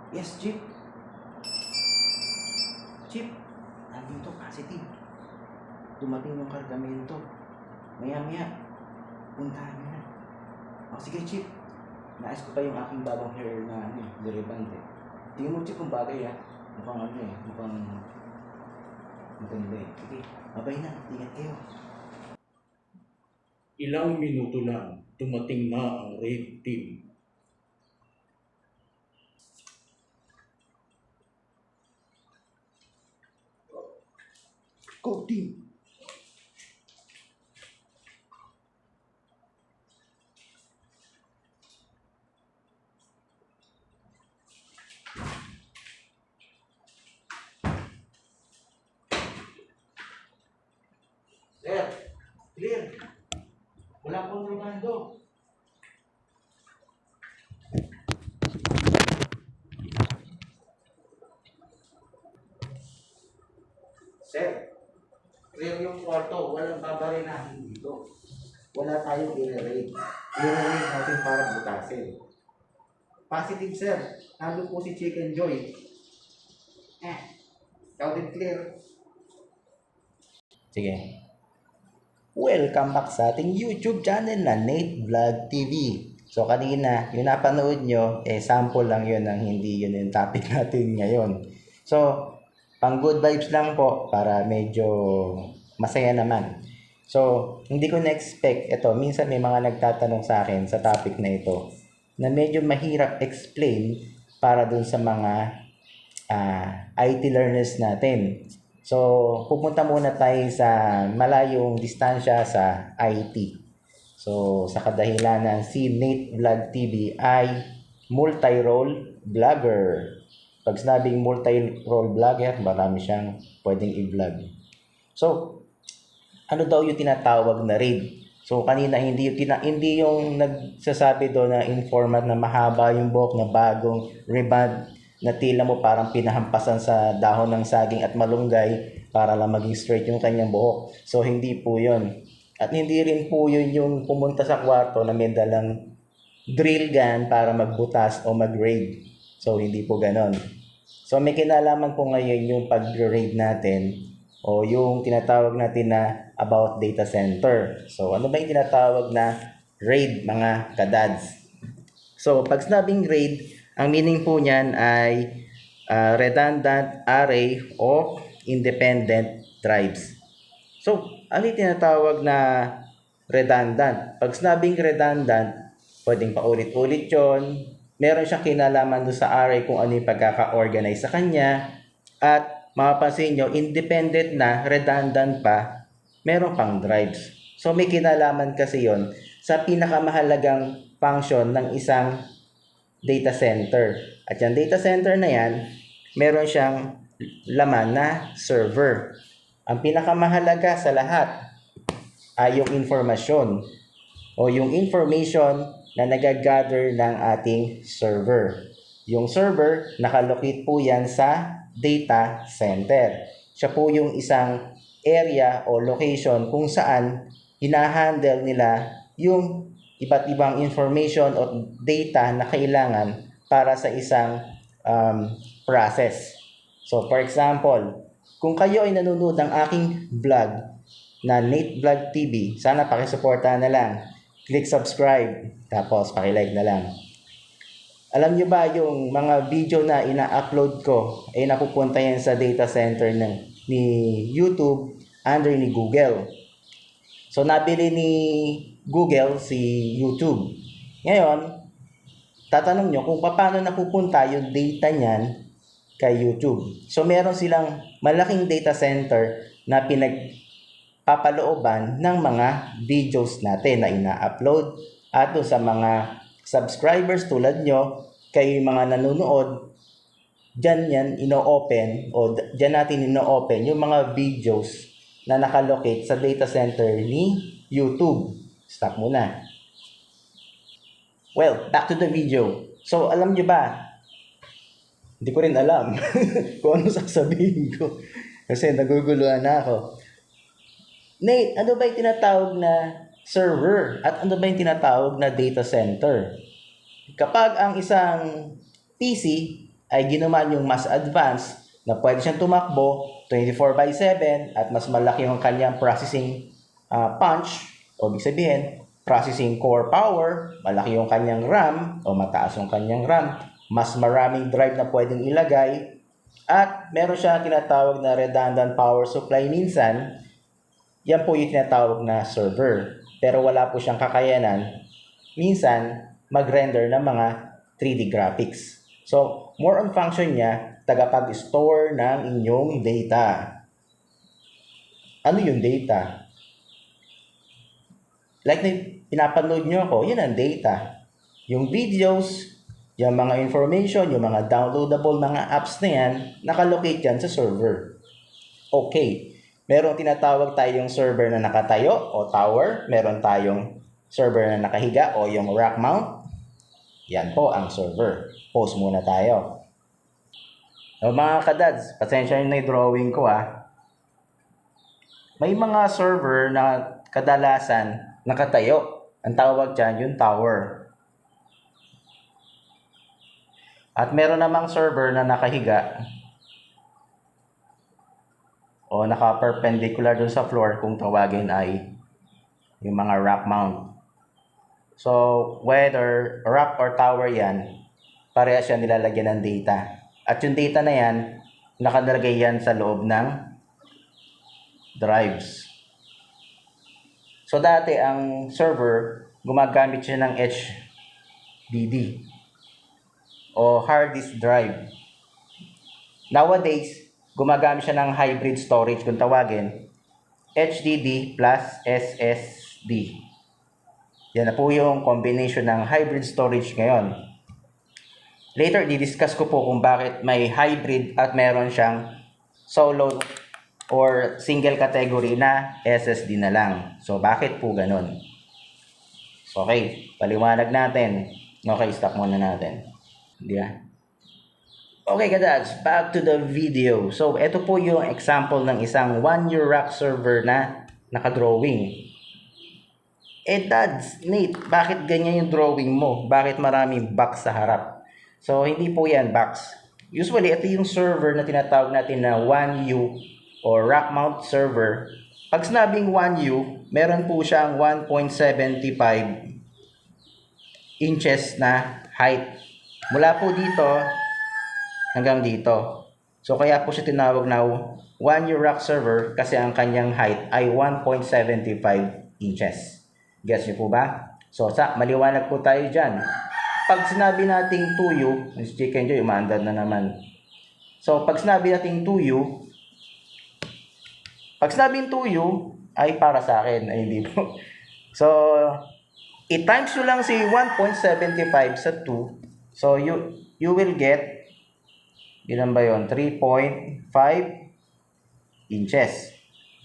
Yes, Chip. Chip, nandito positive. Dumating yung kargamento. Maya-maya, puntahan nyo na. O sige, Chip. Nais ko pa yung aking bagong hair na derivante. Tingnan mo, Chip, kung bagay ha. Mukhang maganda eh. Sige, babay na. Ingat kayo. Ilang minuto lang, dumating na ang raid team. Go team! Sir, clear. Walang kontrabando. Sir, clear yung kwarto. Walang babarinahin dito. Wala tayong i-raid. I-raid natin para butasin. Positive, sir. Nandun po si Chicken Joy. Loud and clear. Sige. Welcome back sa ating YouTube channel na Nate Vlog TV. So kanina, yung napanood nyo, sample lang yun ng hindi yun yung topic natin ngayon. So, pang good vibes lang po para medyo masaya naman. So, hindi ko na-expect, ito, minsan may mga nagtatanong sa akin sa topic na ito na medyo mahirap explain para dun sa mga IT learners natin. So, pupunta muna tayo sa malayong distansya sa IT. So, sa kadahilanan, si Nate Vlog TV ay multi-role vlogger. Pag sinabing multi-role vlogger, marami siyang pwedeng i-vlog. So, ano daw yung tinatawag na raid? So, kanina hindi yung nagsasabi doon na informant na mahaba yung buhok na bagong reband na tila mo parang pinahampasan sa dahon ng saging at malunggay para lang maging straight yung kanyang buhok. So, hindi po yun. At hindi rin po yun yung pumunta sa kwarto na may dalang drill gun para magbutas o mag-raid. So, hindi po ganon. So, may kinalaman po ngayon yung pag-raid natin o yung tinatawag natin na about data center. So, ano ba yung tinatawag na raid, mga kadads? So, pag sinabing raid, ang meaning po niyan ay redundant array of independent drives. So, ano yung tinatawag na redundant? Pag sinabing redundant, pwedeng paulit-ulit yun. Meron siyang kinalaman doon sa array kung ano yung pagkaka-organize sa kanya. At mapapansin nyo, independent na, redundant pa, meron pang drives. So, may kinalaman kasi yon sa pinakamahalagang function ng isang data center. At yung data center na yan, meron siyang laman na server. Ang pinakamahalaga sa lahat ay yung informasyon o yung information na nagagather ng ating server. Yung server, nakalocate po yan sa data center. Siya po yung isang area o location kung saan hinahandle nila yung iba't ibang information o data na kailangan para sa isang process. So, for example, kung kayo ay nanonood ng aking vlog na Nate Vlog TV, sana pakisuportahan na lang. Click subscribe, tapos pakilike na lang. Alam nyo ba yung mga video na ina-upload ko ay napupunta yan sa data center ni YouTube under ni Google. So, nabili ni Google si YouTube. Ngayon, tatanong nyo kung paano napupunta yung data niyan kay YouTube. So, meron silang malaking data center na pinagpapalooban ng mga videos natin na ina-upload. At doon sa mga subscribers tulad nyo, kayo mga nanonood, dyan yan ino-open o dyan natin ino-open yung mga videos na nakalocate sa data center ni YouTube. Stop muna. Well, back to the video. So, alam nyo ba? Hindi ko rin alam kung ano sasabihin ko. Kasi naguguluhan na ako. Nate, ano ba yung tinatawag na server? At ano ba yung tinatawag na data center? Kapag ang isang PC ay ginawa yung mas advanced na pwede siyang tumakbo 24/7 at mas malaki yung kanyang processing punch o ibig sabihin processing core power, malaki yung kanyang RAM o mataas yung kanyang RAM, mas maraming drive na pwedeng ilagay at meron siya tinatawag na redundant power supply minsan. Yan po yung tinatawag na server. Pero wala po siyang kakayanan minsan mag-render ng mga 3D graphics. So, more on function niya, tagapag-store ng inyong data. Ano yung data? Like na pinapanood nyo ako, yun ang data. Yung videos, yung mga information, yung mga downloadable mga apps na yan, nakalocate yan sa server. Okay. Meron tinatawag tayong server na nakatayo o tower. Meron tayong server na nakahiga o yung rack mount. Yan po ang server. Pause muna tayo. So, mga kadads, pasensya na yung drawing ko May mga server na kadalasan nakatayo. Ang tawag dyan yung tower. At meron namang server na nakahiga o naka-perpendicular dun sa floor kung tawagin ay yung mga rack mount. So, whether rack or tower yan, parehas siya nilalagyan ng data. At yung data na yan, nakalagay yan sa loob ng drives. So, dati ang server, gumagamit siya ng HDD o hard disk drive. Nowadays, gumagamit siya ng hybrid storage kung tawagin, HDD plus SSD. Yan na po yung combination ng hybrid storage ngayon. Later, di-discuss ko po kung bakit may hybrid at meron siyang solo or single category na SSD na lang. So, bakit po ganun? So, okay, paliwanag natin. Okay, stop muna natin. Okay, kadads, back to the video. So, ito po yung example ng isang 1U rack server na nakadrawing. Dads, Nate, bakit ganyan yung drawing mo? Bakit maraming box sa harap? So, hindi po yan box. Usually, ito yung server na tinatawag natin na 1U or rack mount server. Pag sinabing 1U, meron po siyang 1.75 inches na height. Mula po dito hanggang dito. So, kaya po siya tinawag na 1U rack server kasi ang kanyang height ay 1.75 inches. Gets niyo po ba? So, maliwanag po tayo dyan. Pag sinabi nating 2U, si Chicken Joy, umaandar na naman. So, pag sinabi nating 2U, pag sinabing 2U, ay para sa akin, ay hindi po. So, i-times nyo lang si 1.75 sa 2. So, you will get, ilan ba yun? 3.5 inches.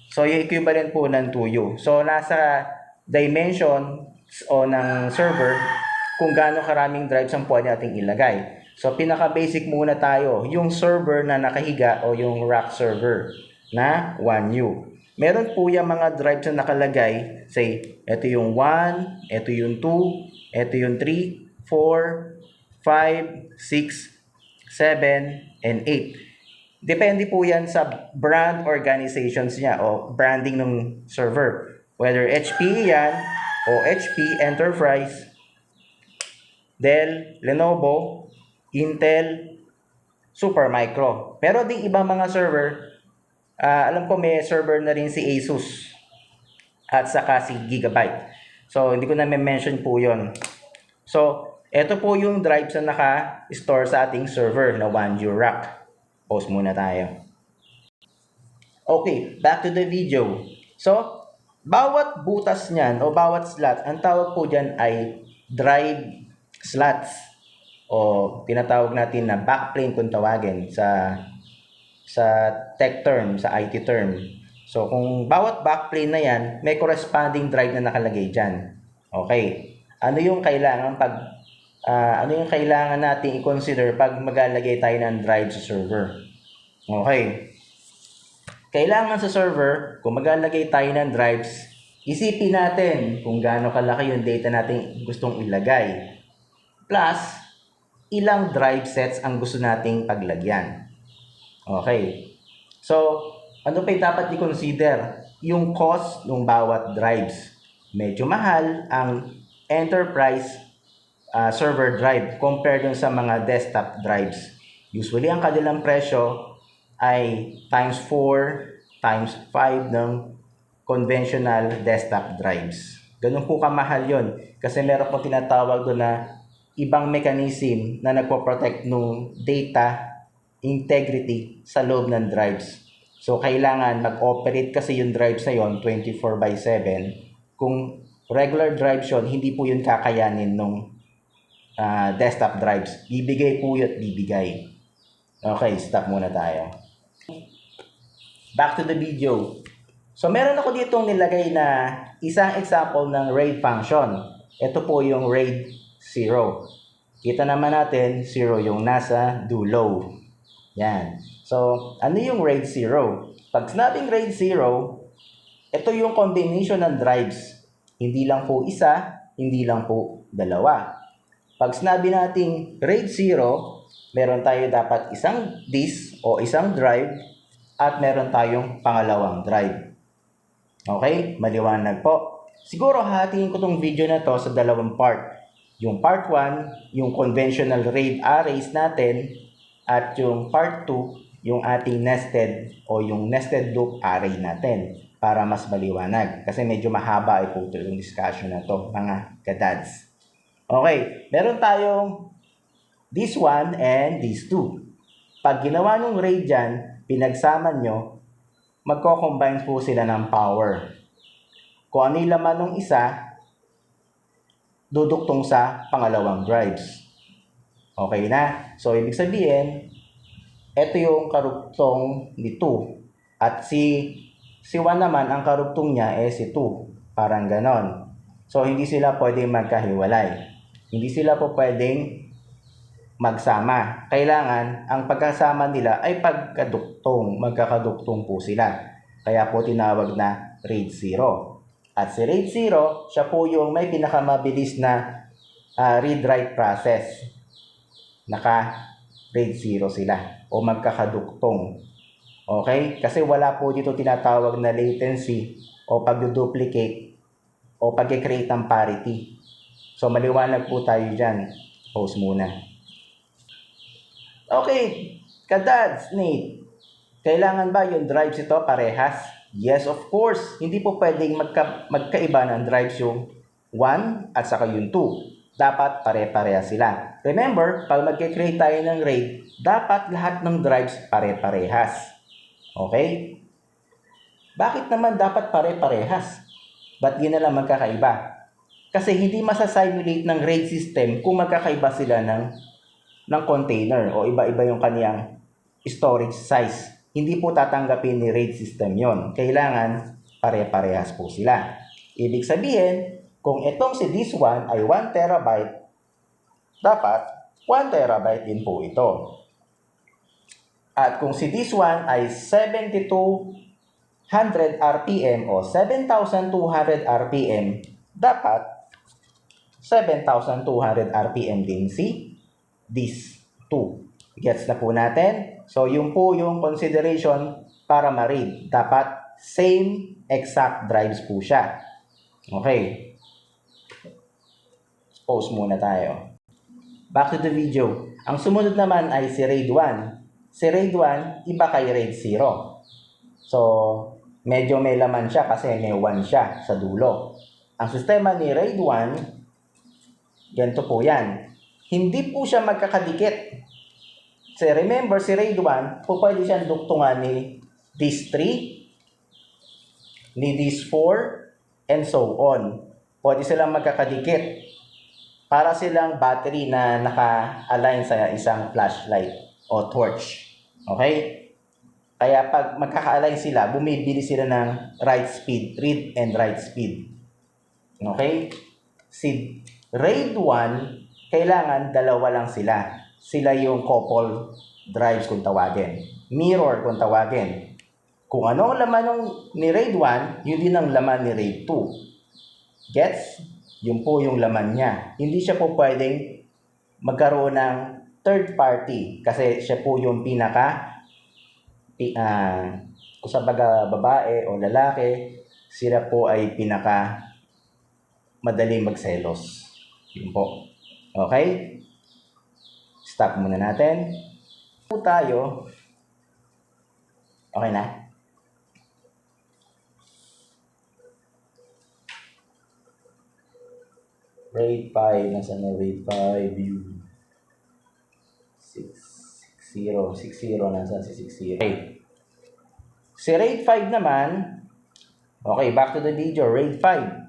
So, yung equivalent po ng 2U. So, nasa dimension o ng server kung gaano karaming drives ang pwede nating ilagay. So, pinaka-basic muna tayo. Yung server na nakahiga o yung rack server na 1U. Meron po yung mga drives na nakalagay. Say, ito yung 1, ito yung 2, ito yung 3, 4, 5, 6, 7, and 8. Depende po yan sa brand organizations niya o branding ng server. Whether HP yan o HP Enterprise, Dell, Lenovo, Intel, Supermicro. Pero ding ibang mga server, alam ko may server na rin si Asus at saka si Gigabyte. So, hindi ko na mention po yon. So, ito po yung drives na naka-store sa ating server na 1U rack. Pause muna tayo. Okay, back to the video. So, bawat butas niyan o bawat slot, ang tawag po dyan ay drive slots o tinatawag natin na backplane kung tawagin sa tech term, sa IT term. So, kung bawat backplane na yan, may corresponding drive na nakalagay dyan. Okay. Ano yung kailangan natin i-consider pag maglalagay tayo ng drive sa server? Okay. Kailangan sa server, kung maglalagay tayo ng drives, isipin natin kung gaano kalaki yung data natin gustong ilagay. Plus, ilang drive sets ang gusto nating paglagyan. Okay. So, ano pa yung dapat i-consider? Yung cost ng bawat drives. Medyo mahal ang enterprise server drive compared dun sa mga desktop drives. Usually, ang kanilang presyo ay times 4, times 5 ng conventional desktop drives. Ganun po kamahal yon kasi meron pong tinatawag doon na ibang mechanism na nagpo-protect ng data integrity sa loob ng drives. So, kailangan mag-operate kasi yung drives na yon 24/7. Kung regular drives yun, hindi po yun kakayanin ng desktop drives. Bibigay po yun at bibigay. Okay, stop muna tayo. Back to the video. So, meron ako ditong nilagay na isang example ng RAID function. Ito po yung RAID 0. Kita naman natin, 0 yung nasa dulo. Yan. So, ano yung RAID 0? Pag sinabing RAID 0, ito yung combination ng drives. Hindi lang po isa, hindi lang po dalawa. Pag sinabi nating RAID 0, meron tayo dapat isang disk o isang drive at meron tayong pangalawang drive. Okay? Maliwanag po. Siguro hatiin ko tong video na to sa dalawang part. Yung part 1, yung conventional RAID arrays natin, at yung part 2, yung ating nested o yung nested loop array natin para mas maliwanag. Kasi medyo mahaba ay po yung discussion na to, mga kadads. Okay, meron tayong this one and these two. Pag ginawa nung RAID dyan, pinagsama nyo, magko-combine po sila ng power. Kung ano yung laman ng isa, duduktong sa pangalawang drives. Okay na? So, ibig sabihin, ito yung karugtong ni 2. At si 1 naman, ang karugtong niya ay si 2. Parang ganon. So, hindi sila pwedeng magkahiwalay. Hindi sila po pwedeng magsama. Kailangan, ang pagkasama nila ay pagkaduktong. Magkakaduktong po sila. Kaya po tinawag na RAID 0. At si RAID 0, siya po yung may pinakamabilis na read-write process. Naka-RAID 0 sila. O magkakaduktong. Okay? Kasi wala po dito tinatawag na latency o pag-duplicate o pag-create ng parity. So, maliwanag po tayo dyan. Pause muna. Okay, kadads, Nate, kailangan ba yung drives ito parehas? Yes, of course. Hindi po pwedeng magkaiba ng drives yung 1 at saka yung 2. Dapat pare-parehas sila. Remember, pag magkikreate tayo ng RAID, dapat lahat ng drives pare-parehas. Okay? Bakit naman dapat pare-parehas? Ba't yun na lang magkakaiba? Kasi hindi masasimulate ng RAID system kung magkakaiba sila ng container o iba-iba yung kaniyang storage size. Hindi po tatanggapin ni RAID system yon. Kailangan pare-parehas po sila. Ibig sabihin, kung itong si this one ay 1 terabyte, dapat 1 terabyte din po ito. At kung si this one ay 7200 RPM o 7200 RPM, dapat 7200 RPM din si this 2. Gets na po natin? So, yun po yung consideration para ma-read. Dapat same exact drives po siya. Okay. Pause muna tayo. Back to the video. Ang sumunod naman ay si RAID 1. Si RAID 1, iba kay RAID 0. So, medyo may laman siya kasi may 1 siya sa dulo. Ang sistema ni RAID 1, ganito po yan. Hindi po siya magkakadikit. So, remember, si RAID 1, po pwede siyang duktungan ni disk 3, ni disk 4, and so on. Pwede silang magkakadikit para silang battery na naka-align sa isang flashlight o torch. Okay? Kaya pag magkaka-align sila, bumibili sila ng write speed, read and write speed. Okay? Si RAID 1, kailangan dalawa lang sila. Sila yung couple drives kung tawagin. Mirror kung tawagin. Kung ano ang laman ni RAID 1, yun din ang laman ni RAID 2. Gets? Yun po yung laman niya. Hindi siya po pwedeng magkaroon ng third party kasi siya po yung kung sa babae o lalaki, sila po ay pinaka madaling magselos. Yun po. Okay? Stop muna natin. Po tayo. Okay na? Rate 5. Nasaan na rate 5? View. 60. 60. Nasaan si 60? Okay. Si rate 5 naman, okay, back to the video. Rate 5.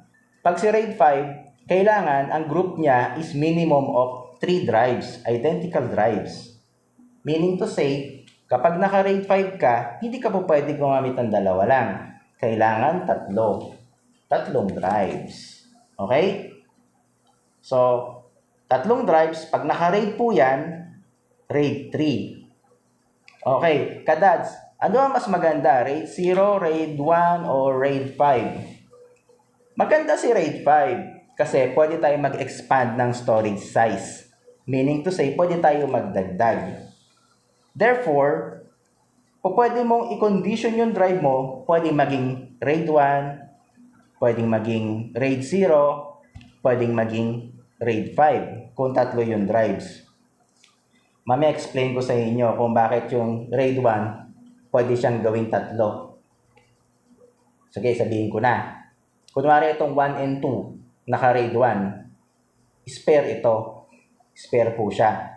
Pag si rate 5, kailangan ang group niya is minimum of 3 drives, identical drives. Meaning to say, kapag naka-rate 5 ka, hindi ka po pwede gumamit ng dalawa lang. Kailangan tatlong drives. Okay? So, tatlong drives, pag naka-rate po yan, rate 3. Okay, kadads, ano ang mas maganda? Rate 0, rate 1, o rate 5? Maganda si rate 5 kasi pwede tayo mag-expand ng storage size. Meaning to say, pwede tayo magdagdag. Therefore, kung pwede mong i-condition yung drive mo, pwedeng maging RAID 1, pwedeng maging RAID 0, pwedeng maging RAID 5, kung tatlo yung drives. Mamaya explain ko sa inyo kung bakit yung RAID 1, pwede siyang gawing tatlo. Sige, sabihin ko na. Kunwari itong 1 and 2, naka-RAID 1, spare ito. Spare po siya.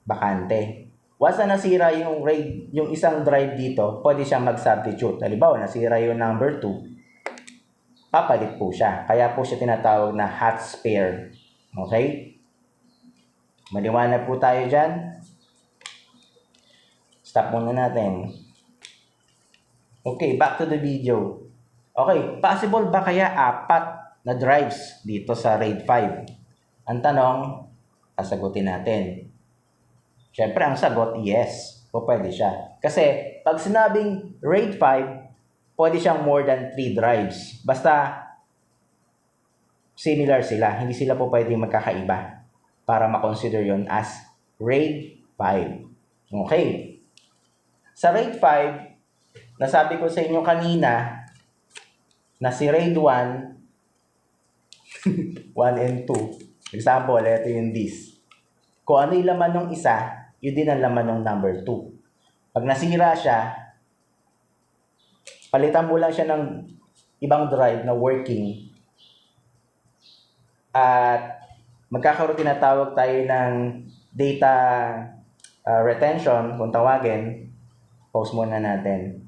Bakante. Once na nasira yung RAID, yung isang drive dito, pwede siyang mag-substitute. Halimbawa, nasira yung number 2, papalit po siya. Kaya po siya tinatawag na hot spare. Okay? Maliwanag po tayo dyan. Stop muna natin. Okay, back to the video. Okay, possible ba kaya 4 na drives dito sa RAID 5? Ang tanong, sasagutin natin. Siyempre, ang sagot, yes. O pwede siya. Kasi, pag sinabing RAID 5, pwede siyang more than 3 drives. Basta, similar sila. Hindi sila po pwedeng magkakaiba para makonsider yon as RAID 5. Okay. Sa RAID 5, nasabi ko sa inyo kanina na si RAID 1, 1 and 2. Example, ito yung this. Kung ano yung laman ng isa, yun din ang laman ng number 2. Pag nasira siya, palitan mo lang siya ng ibang drive na working. At magkakaroon tinatawag tayo ng data retention, kung tawagin. Pause muna natin.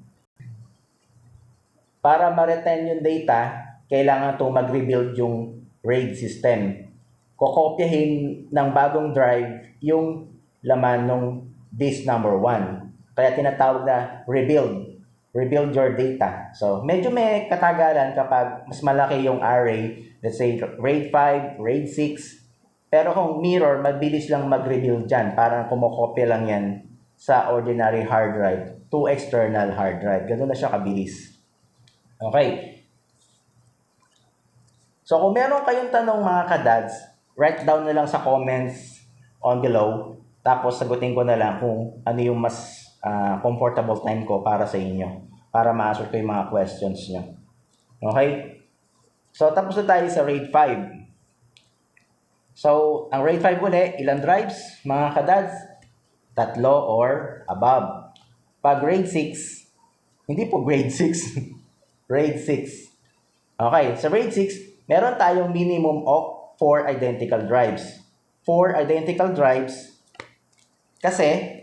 Para ma-retain yung data, kailangan itong mag-rebuild yung RAID system. Kokopyahin ng bagong drive yung laman ng disk number 1. Kaya tinatawag na rebuild. Rebuild your data. So, medyo may katagalan kapag mas malaki yung array. Let's say, RAID 5, RAID 6. Pero kung mirror, mabilis lang mag-rebuild dyan. Parang kumokopya lang yan sa ordinary hard drive to external hard drive. Ganun na siya kabilis. Okay. So, kung meron kayong tanong mga kadads, write down na lang sa comments on below. Tapos, sagutin ko na lang kung ano yung mas comfortable time ko para sa inyo. Para ma-answer ko yung mga questions nyo. Okay? So, tapos na tayo sa RAID 5. So, ang RAID 5 ulit, ilang drives, mga kadads? 3 or above. Pag RAID 6, hindi po grade 6. RAID 6. Okay, sa RAID 6, meron tayong minimum of 4 identical drives. 4 identical drives kasi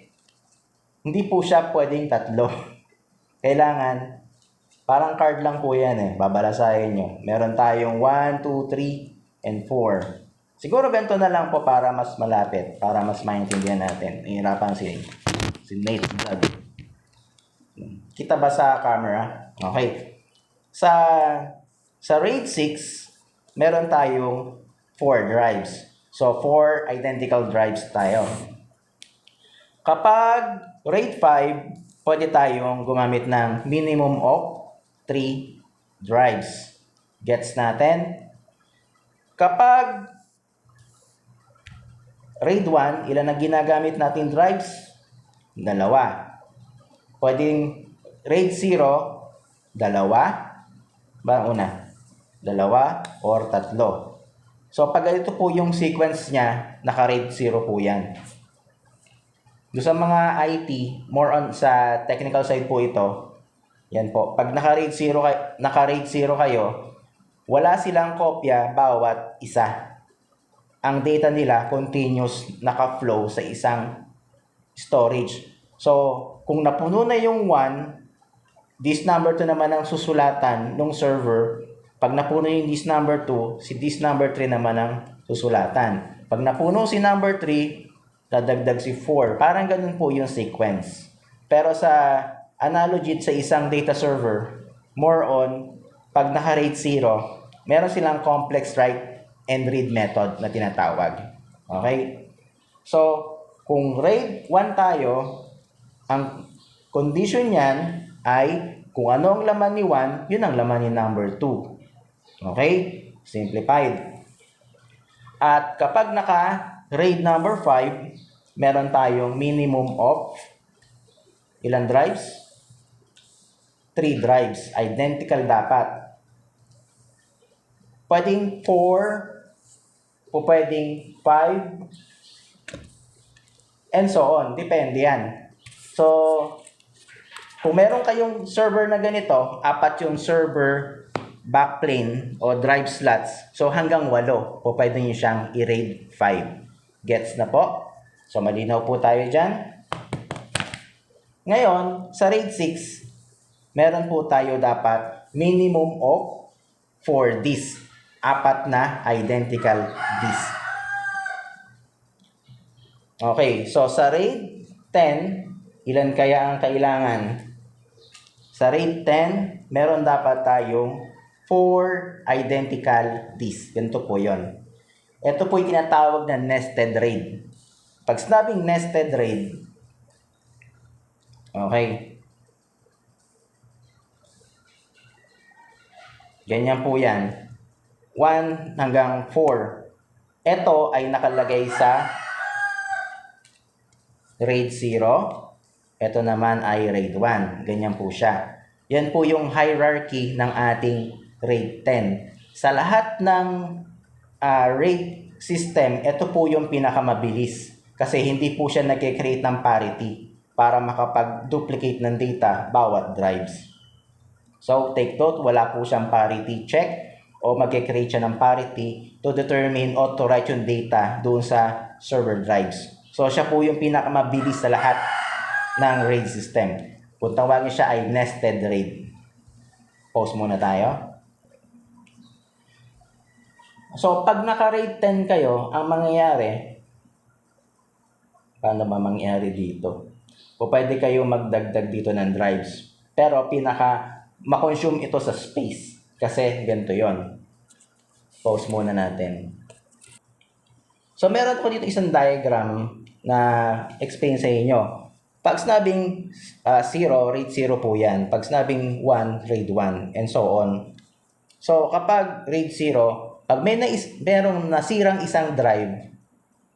hindi po siya pwedeng 3. Kailangan, parang card lang po yan eh. Babalasahin nyo. Meron tayong 1, 2, 3, and 4. Siguro ganito na lang po para mas malapit. Para mas maintindihan natin. Ihirapan si Nate Vlog. Kita ba sa camera? Okay. Sa RAID 6, meron tayong 4 drives. So, 4 identical drives tayo. Kapag RAID 5, pwede tayong gumamit ng minimum of 3 drives. Gets natin? Kapag RAID 1, ilan ang ginagamit natin drives? Dalawa. Pwedeng RAID 0, dalawa. Ba una? Dalawa or tatlo. So pag ganito po yung sequence niya, naka-RAID 0 po yan. Doon sa mga IT, more on sa technical side po ito, yan po. Pag naka-RAID 0 kayo, wala silang kopya bawat isa. Ang data nila continuous naka-flow sa isang storage. So, kung napuno na yung 1, this number 2 naman ang susulatan ng server. Pag napuno yung this number 2, si this number 3 naman ang susulatan. Pag napuno si number 3, dadagdag si 4. Parang ganun po yung sequence. Pero sa analogy sa isang data server, more on, pag naka-RAID 0, meron silang complex write and read method na tinatawag. Okay? So, kung RAID 1 tayo, ang condition niyan ay kung ano ang laman ni 1, yun ang laman ni number 2. Okay? Simplified. At kapag naka-RAID number 5, meron tayong minimum of ilan drives? 3 drives. Identical dapat. Pwedeng 4, o pwedeng 5, and so on. Depende yan. So, kung meron kayong server na ganito, 4 yung server backplane o drive slots. So, hanggang 8 po pwede nyo siyang i-RAID 5. Gets na po? So, malinaw po tayo dyan. Ngayon, sa RAID 6, meron po tayo dapat minimum of 4 disks. 4 na identical disks. Okay, so sa RAID 10, ilan kaya ang kailangan? Sa RAID 10, meron dapat tayong 4 identical disks. Ganito po yon. Ito po yung tinatawag na nested RAID. Pag sinabing nested RAID, okay, ganyan po yan. 1 hanggang 4. Ito ay nakalagay sa RAID 0. Ito naman ay RAID 1. Ganyan po siya. Yan po yung hierarchy ng ating RAID 10. Sa lahat ng RAID system, ito po yung pinakamabilis. Kasi hindi po siya nag-create ng parity para makapag-duplicate ng data bawat drives. So, take note, wala po siyang parity check o mag-create siya ng parity to determine or to write yung data doon sa server drives. So, siya po yung pinakamabilis sa lahat ng RAID system. Kung tawagin siya ay nested RAID. Pause muna tayo. So, pag naka-RAID 10 kayo, ang mangyayari, paano ba mangyayari dito? O pwede kayo magdagdag dito ng drives. Pero ma-consume ito sa space. Kasi ganito yon. Pause muna natin. So, meron ko dito isang diagram na explain sa inyo. Pag sinabing 0, RAID 0 po yan. Pag sinabing 1, RAID 1, and so on. So, kapag RAID 0, pag merong nasirang isang drive,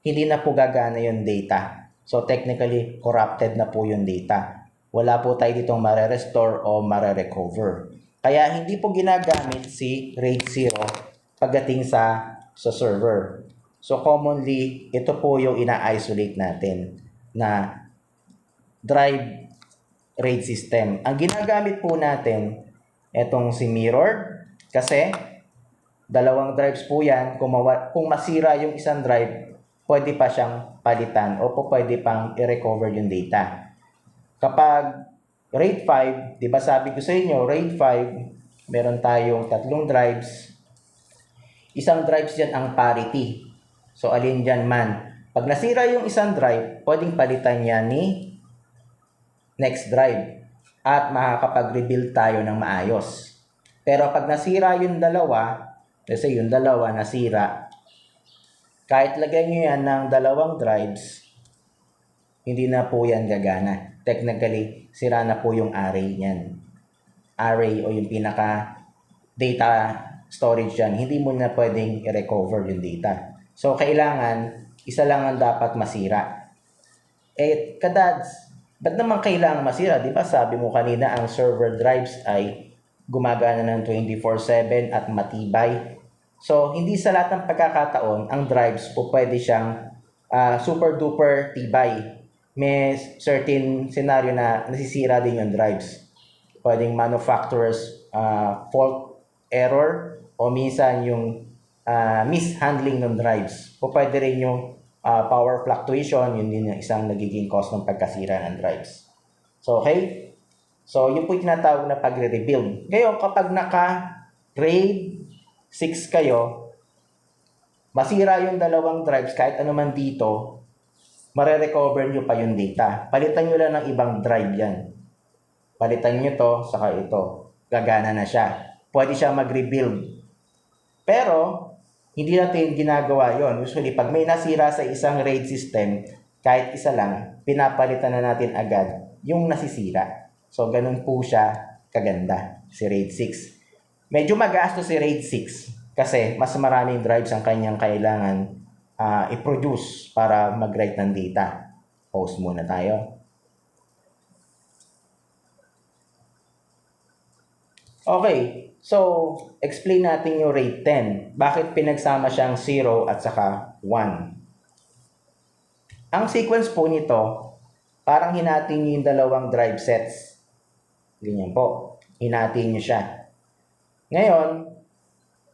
hindi na po gagana yung data. So, technically, corrupted na po yung data. Wala po tayo ditong mare-restore o mare-recover. Kaya hindi po ginagamit si RAID 0 pagdating sa server. So commonly, ito po yung ina-isolate natin na drive RAID system. Ang ginagamit po natin, itong si mirrored, kasi dalawang drives po yan. Kung masira yung isang drive, pwede pa siyang palitan o pwede pang i-recover yung data. Kapag RAID 5, di ba sabi ko sa inyo, RAID 5, meron tayong 3 drives. Isang drives dyan ang parity. So, alin dyan man. Pag nasira yung isang drive, pwedeng palitan niya ni next drive. At makakapag-rebuild tayo ng maayos. Pero pag nasira yung dalawa, kasi yung dalawa nasira, kahit lagyan nyo yan ng 2 drives, hindi na po yan gagana. Technically, sira na po yung array niyan. Array o yung pinaka data storage yan, hindi mo na pwedeng i-recover yung data. So, kailangan isa lang ang dapat masira. Kadads, ba't naman kailangan masira? Di ba sabi mo kanina ang server drives ay gumagana ng 24/7 at matibay. So, hindi sa lahat ng pagkakataon ang drives po pwede siyang super duper tibay. May certain scenario na nasisira din yung drives. Pwedeng manufacturer's fault error o minsan yung mishandling ng drives. O pwede rin yung power fluctuation, yun din yung isang nagiging cause ng pagkasira ng drives. So, okay? So, yun po yung tinatawag na pagre-rebuild. Ngayon, kapag naka-RAID 6 kayo, masira yung dalawang drives, kahit ano man dito, mare-recover nyo pa yung data. Palitan nyo lang ng ibang drive yan. Palitan nyo to, saka ito. Gagana na siya. Pwede siya mag-rebuild. Pero, hindi natin ginagawa yon. Usually, pag may nasira sa isang RAID system, kahit isa lang, pinapalitan na natin agad yung nasisira. So, ganun po siya kaganda, si RAID 6. Medyo magasto si RAID 6 kasi mas maraming drives ang kanyang kailangan i-produce para mag-write ng data. Pause muna tayo. Okay, so explain natin yung RAID 10. Bakit pinagsama siyang 0 at saka 1? Ang sequence po nito, parang hinati nyo yung dalawang drive sets. Ganyan po. Hinati nyo siya. Ngayon,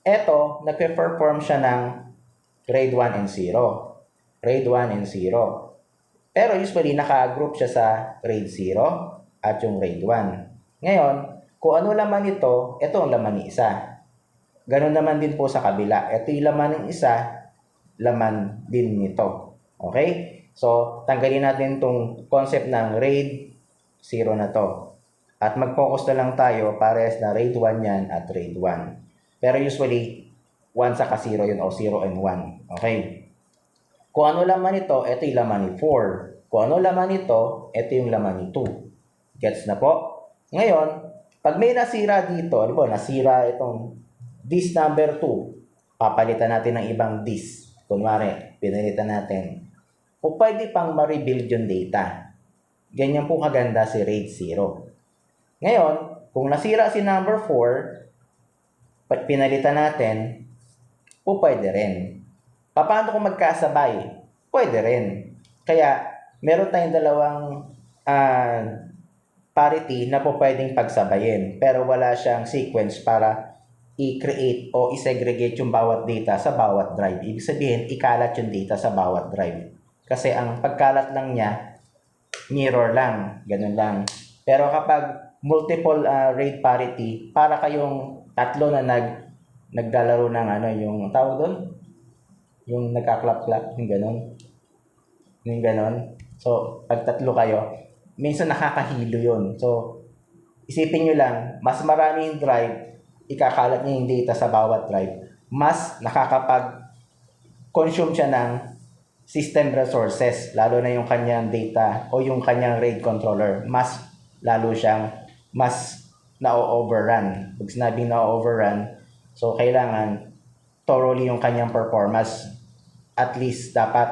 eto, nagpe-perform siya ng RAID 1 and 0. RAID 1 and 0. Pero usually, naka-group siya sa RAID 0 at yung RAID 1. Ngayon, kung ano laman ito, ito ang laman ni isa. Ganun naman din po sa kabila. Ito yung laman ng isa, laman din nito. Okay? So, tanggalin natin itong concept ng RAID 0 na to. At mag-focus na lang tayo, parehas na RAID 1 yan at RAID 1. Pero usually, 1 saka 0 yun o 0 and 1. Okay? Kung ano laman ito, ito yung laman ni 4. Kung ano laman ito, ito yung laman ni 2. Gets na po? Ngayon, pag may nasira dito, ano ba, nasira itong disk number 2, papalitan natin ng ibang disk. Kunwari, pinalitan natin. O pwede pang ma-rebuild yung data. Ganyan po kaganda si RAID 0. Ngayon, kung nasira si number 4, pinalitan natin, o pwede rin. Paano kung magkasabay? Pwede rin. Kaya, meron tayong dalawang parity na po pwedeng pagsabayin. Pero wala siyang sequence para i-create o i-segregate yung bawat data sa bawat drive. Ibig sabihin, ikalat yung data sa bawat drive. Kasi ang pagkalat lang niya, mirror lang, ganun lang. Pero kapag multiple RAID parity, para kayong tatlo na naglalaro ng yung tawag doon, yung nagka-clap-clap, yung ganun. Yung ganun. So, pag tatlo kayo, minsan nakakahilo yun. So, isipin nyo lang, mas maraming drive, ikakalat niya yung data sa bawat drive, mas nakakapag-consume siya ng system resources, lalo na yung kanyang data o yung kanyang RAID controller, mas lalo siyang mas na-overrun. Pag sinabing na-overrun, so kailangan thoroughly yung kanyang performance. At least dapat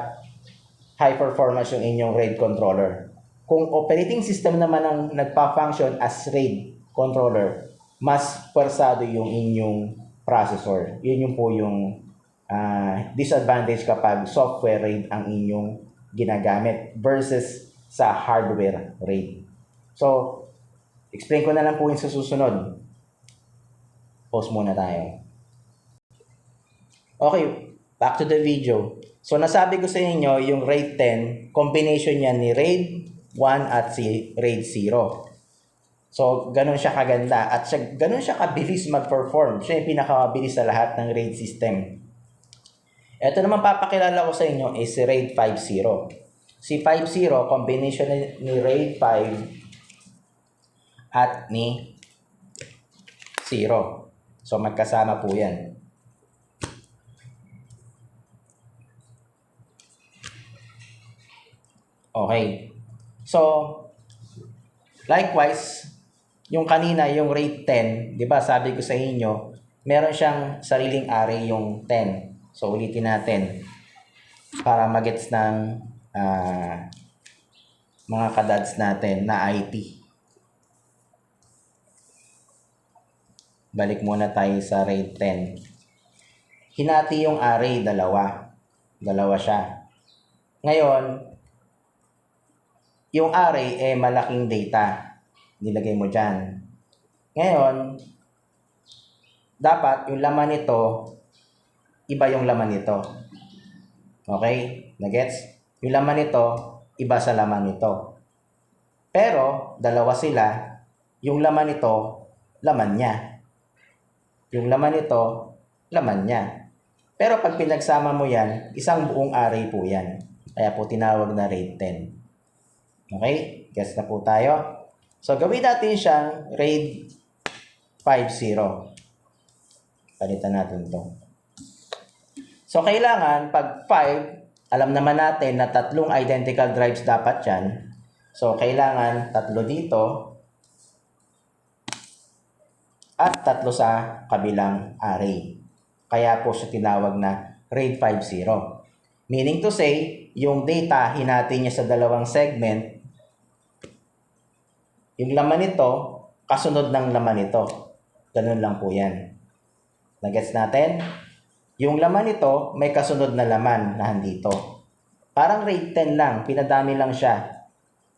high performance yung inyong RAID controller. Kung operating system naman ang nagpa-function as RAID controller, mas pwersado yung inyong processor. Yun yung po yung disadvantage kapag software RAID ang inyong ginagamit versus sa hardware RAID. So, explain ko na lang po yung sa susunod. Pause muna tayo. Okay, back to the video. So, nasabi ko sa inyo, yung RAID 10, combination yan ni RAID 1 at si RAID 0. So, ganun siya kaganda at ganun siya kabilis mag-perform. Siya yung pinakamabilis sa lahat ng RAID system. Ito naman papakilala ko sa inyo is si RAID 5.0. Si 5.0, combination ni RAID 5 at ni 0. So, magkasama po yan. Okay. So, likewise, yung kanina, yung RAID 10, di ba sabi ko sa inyo, meron siyang sariling array yung 10. So, ulitin natin. para magets ng mga kadads natin na IT. Balik muna tayo sa RAID 10. Hinati yung array, dalawa. Dalawa siya. Ngayon, yung array malaking data. Nilagay mo dyan. Ngayon, dapat yung laman nito, iba yung laman nito. Okay? Nagets? Yung laman nito, iba sa laman nito. Pero, dalawa sila. Yung laman nito, laman niya. Yung laman nito, laman niya. Pero pag pinagsama mo yan, isang buong array po yan. Kaya po tinawag na RAID 10. Okay? Gets na po tayo? So, gawin natin siyang RAID 50. Palitan natin to. So, kailangan pag 5, alam naman natin na 3 identical drives dapat yan. So, kailangan 3 dito at 3 sa kabilang array. Kaya po siya tinawag na RAID 50. Meaning to say, yung data hinati niya sa dalawang segment, yung laman nito, kasunod ng laman nito. Ganun lang po yan. Nagets natin? Yung laman nito, may kasunod na laman na handito. Parang RAID 10 lang, pinadami lang siya.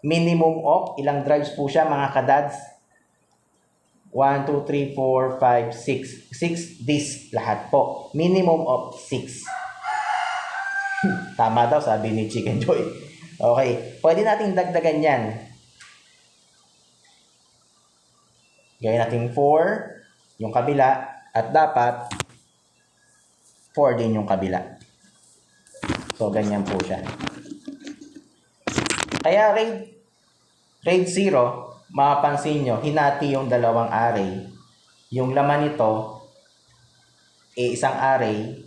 Minimum of, ilang drives po siya mga kadads? 1, 2, 3, 4, 5, 6. 6 disk lahat po. Minimum of 6. Tama daw, sabi ni Chicken Joy. Okay, pwede nating dagdagan yan. Gawin natin 4, yung kabila, at dapat 4 din yung kabila. So, ganyan po siya. Kaya RAID 0, mapapansin nyo, hinati yung dalawang array. Yung laman nito, isang array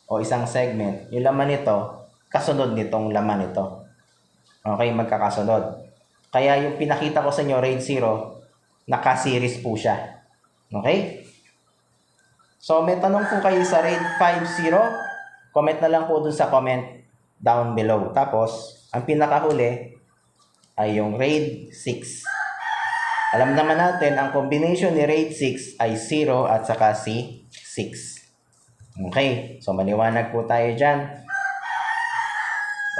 o isang segment. Yung laman nito, kasunod nitong laman nito. Okay, magkakasunod. Kaya yung pinakita ko sa inyo, RAID 0, naka-series po siya. Okay? So, may tanong po kayo sa RAID 50, comment na lang po dun sa comment down below. Tapos, ang pinakahuli ay yung RAID 6. Alam naman natin, ang combination ni RAID 6 ay 0 at saka si 6. Okay, so maliwanag po tayo dyan.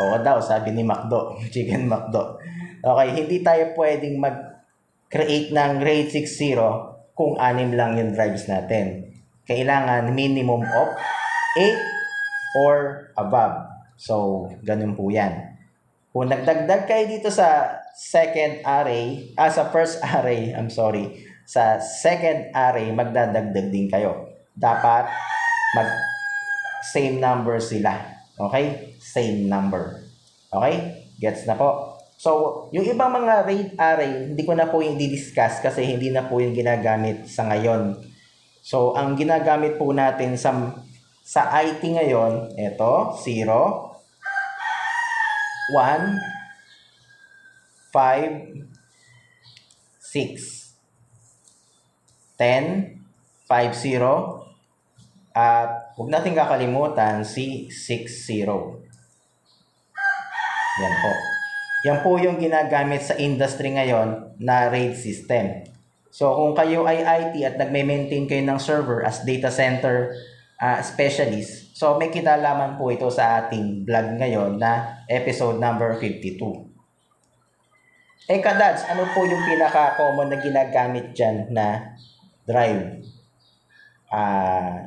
Oo daw, sabi ni Macdo, Chicken Macdo. Okay, hindi tayo pwedeng mag-create ng RAID 6.0 kung 6 lang yung drives natin. Kailangan minimum of 8 or above. So, ganun po yan. Kung nagdagdag kayo dito sa sa first array, sa second array, magdadagdag din kayo. Dapat same number sila. Okay? Same number. Okay? Gets na po. So, yung ibang mga RAID array, hindi ko na po yung di-discuss kasi hindi na po yung ginagamit sa ngayon. So, ang ginagamit po natin sa IT ngayon, ito, 0, 1, 5, 6, 10, 5, 0, at huwag natin kakalimutan si 6-0. Yan po. Yan po yung ginagamit sa industry ngayon na RAID system. So, kung kayo ay IT at nagme-maintain kayo ng server as data center specialist, so may kinalaman po ito sa ating vlog ngayon na episode number 52. Kadads, ano po yung pinaka-common na ginagamit dyan na drive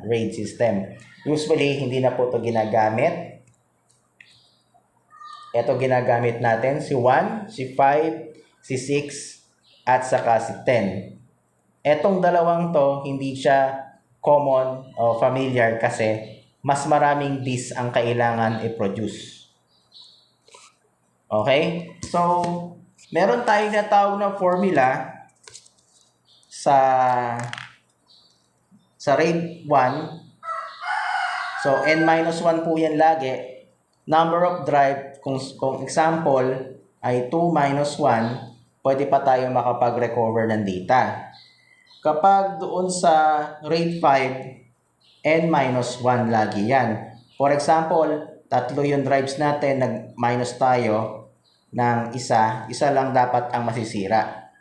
RAID system? Usually, hindi na po ito ginagamit. Ito ginagamit natin, si 1, si 5, si 6, at saka si 10. Etong dalawang to, hindi siya common o familiar kasi mas maraming disk ang kailangan i-produce. Okay? So, meron tayong natawag na formula sa RAID 1. So, n-1 po yan lagi. Number of drive, kung example ay 2 minus 1, pwede pa tayo makapag-recover ng data. Kapag doon sa RAID 5, n-1 lagi yan. For example, tatlo yung drives natin, nag-minus tayo ng isa lang dapat ang masisira.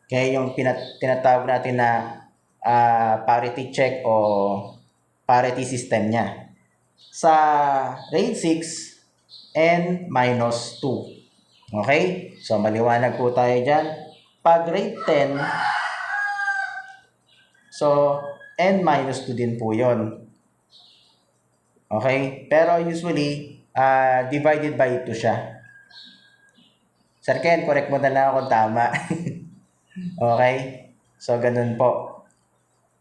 Kaya yung tinatawag natin na parity check o parity system niya. Sa RAID 6, N-2. Okay? So, maliwanag po tayo dyan. Pag RAID 10, so, N-2 din po yon. Okay? Pero usually, divided by 2 siya. Sir Ken, correct mo na lang ako kung tama. Okay? So, ganun po.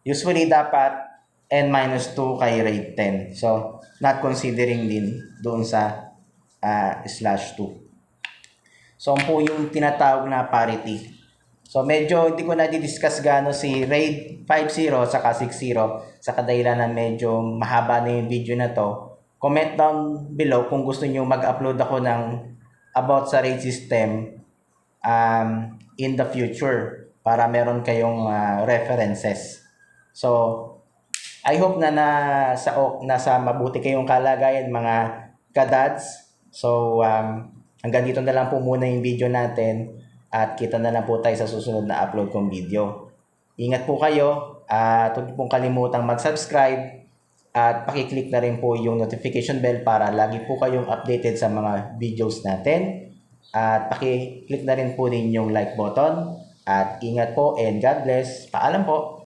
Usually, dapat N-2 kay RAID 10. So, not considering din doon sa /2. So, po yung tinatawag na parity. So, medyo hindi ko na di-discuss gaano si RAID 50 saka 60 sa kadahilanan medyo mahaba na yung video na to. Comment down below kung gusto nyo mag-upload ako ng about sa RAID system in the future para meron kayong references. So, I hope na nasa mabuti kayong kalagayan mga kadads. So, hanggang dito na lang po muna yung video natin at kita na lang po tayo sa susunod na upload kong video. Ingat po kayo at huwag pong kalimutang mag-subscribe at pakiclick na rin po yung notification bell para lagi po kayong updated sa mga videos natin. At pakiclick na rin po din yung like button. At ingat po and God bless. Paalam po.